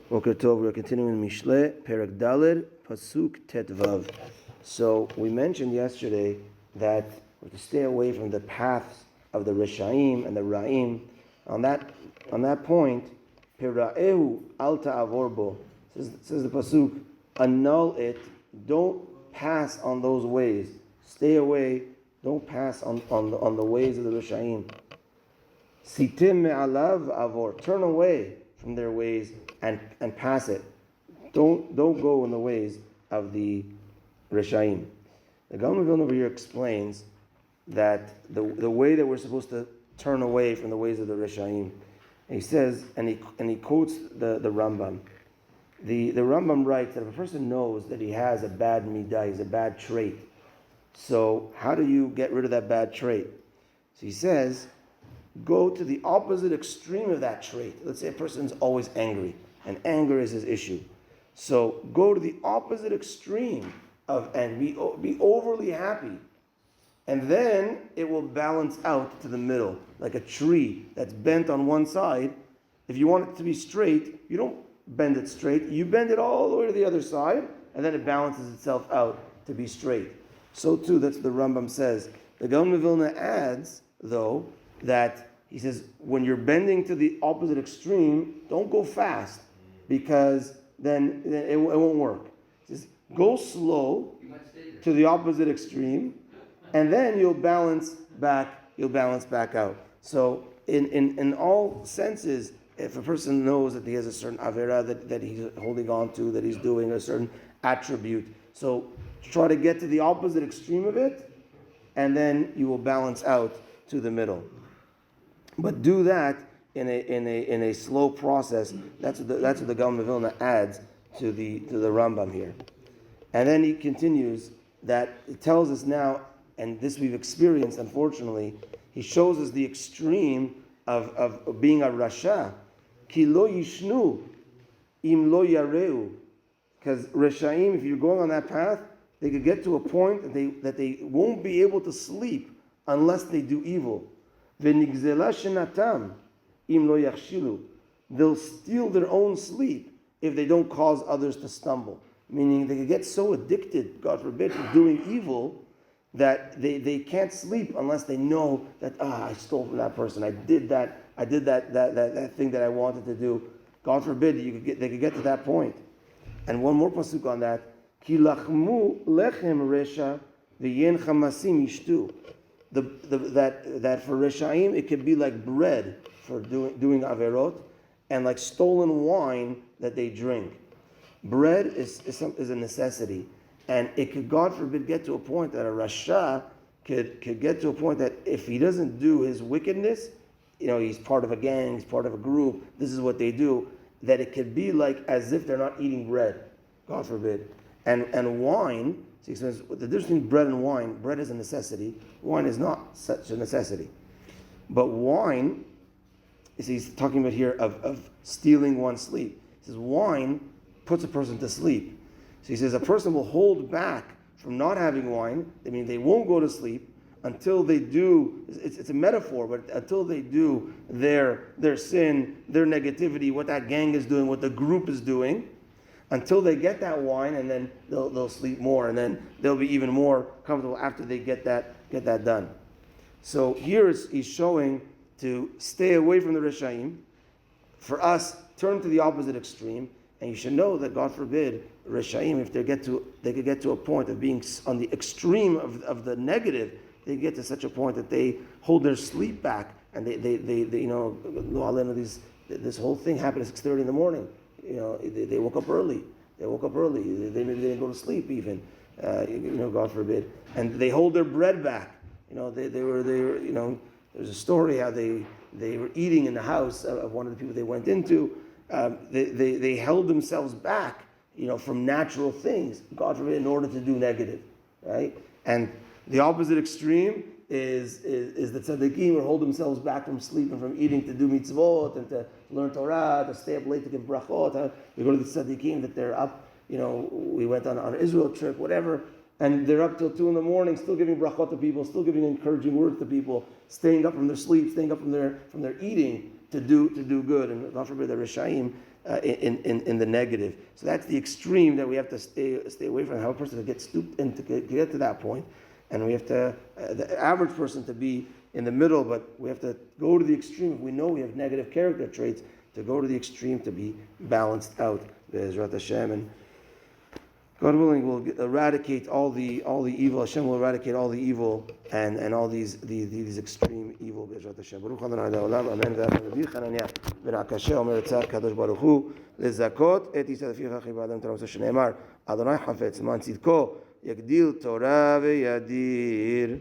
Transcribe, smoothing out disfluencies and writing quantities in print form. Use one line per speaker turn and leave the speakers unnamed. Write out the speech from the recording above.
Boker Tov, we're continuing Mishlei Perek Daled Pasuk Tetvav. So we mentioned yesterday that we're to stay away from the paths of the Reshaim and the Ra'im. On that point, Pira'ehu Alta Avorbo says the Pasuk, annul it, don't pass on those ways. Stay away, don't pass on the ways of the Reshaim. Sitim me'alav avor, turn away from their ways and pass it. Don't go in the ways of the Reshaim. The Gaon of Vilna over here explains that the way that we're supposed to turn away from the ways of the Reshaim. And he says, and he quotes the Rambam. The Rambam writes that if a person knows that he has a bad midah, he's a bad trait. So how do you get rid of that bad trait? So he says, go to the opposite extreme of that trait. Let's say a person's always angry, and anger is his issue. So go to the opposite extreme of and be overly happy. And then it will balance out to the middle, like a tree that's bent on one side. If you want it to be straight, you don't bend it straight, you bend it all the way to the other side, and then it balances itself out to be straight. So too, that's what the Rambam says. The Gaon of Vilna adds, though, that he says, when you're bending to the opposite extreme, don't go fast, because then it won't work. He says, go slow to the opposite extreme, and then you'll balance back out. So in all senses, if a person knows that he has a certain avera that he's holding on to, that he's doing a certain attribute, so try to get to the opposite extreme of it, and then you will balance out to the middle. But do that in a slow process. That's what the Gaon of Vilna adds to the Rambam here. And then he continues that it tells us now, and this we've experienced, unfortunately, he shows us the extreme of being a Rasha. Ki lo yishnu im lo yareu. Because Reshaim, if you're going on that path, they could get to a point that they won't be able to sleep unless they do evil. V'nigzela shenatam im lo yachshilu. They'll steal their own sleep if they don't cause others to stumble. Meaning they could get so addicted, God forbid, to doing evil that they can't sleep unless they know that I stole from that person. I did that thing that I wanted to do. God forbid they could get to that point. And one more pasuk on that. Ki lachmu lechem resha v'yen chamasim yishtu. That for Reshaim it could be like bread for doing averot, and like stolen wine that they drink. Bread is a necessity, and it could, God forbid, get to a point that a Rasha could get to a point that if he doesn't do his wickedness, he's part of a gang, he's part of a group, this is what they do, that it could be like as if they're not eating bread, God forbid. And wine, so he says, the difference between bread and wine, bread is a necessity, wine is not such a necessity. But wine, he's talking about here of stealing one's sleep. He says wine puts a person to sleep. So he says a person will hold back from not having wine, I mean they won't go to sleep until they do, it's a metaphor, but until they do their sin, their negativity, what that gang is doing, what the group is doing, until they get that wine, and then they'll sleep more, and then they'll be even more comfortable after they get that done. So here he's showing to stay away from the Reshaim. For us, turn to the opposite extreme, and you should know that, God forbid, Reshaim, if they could get to a point of being on the extreme of the negative, they get to such a point that they hold their sleep back, and they this whole thing happened at 6:30 in the morning. They woke up early. They maybe didn't go to sleep even. God forbid. And they hold their bread back. They were. There's a story how they were eating in the house of one of the people they went into. They held themselves back, from natural things, God forbid, in order to do negative, right? And the opposite extreme is the tzaddikim who hold themselves back from sleep and from eating to do mitzvot and to learn Torah, to stay up late to give brachot. We go to the tzaddikim that they're up, we went on an Israel trip, whatever, and they're up till 2 a.m, still giving brachot to people, still giving encouraging words to people, staying up from their sleep, staying up from their eating to do good. And God forbid, the Reshaim, in the negative. So that's the extreme that we have to stay away from. How a person to get stooped and to get to that point, and we have to the average person to be in the middle, but we have to go to the extreme. If we know we have negative character traits, to go to the extreme to be balanced out. Be'ezrat Hashem, and God willing, will eradicate all the evil. Hashem will eradicate all the evil and all these extreme evil. Be'ezrat Hashem. Baruch Adonai Le'olam. Amen. Rabbi Chananya ben Akasheh Omer Tzad Kadosh Baruch Hu lezakot et Yisrael Ficha Chibadam Taram Shene'emar Adonai Hafetz Man Tzidko Yagdil Torah ve'Yadir.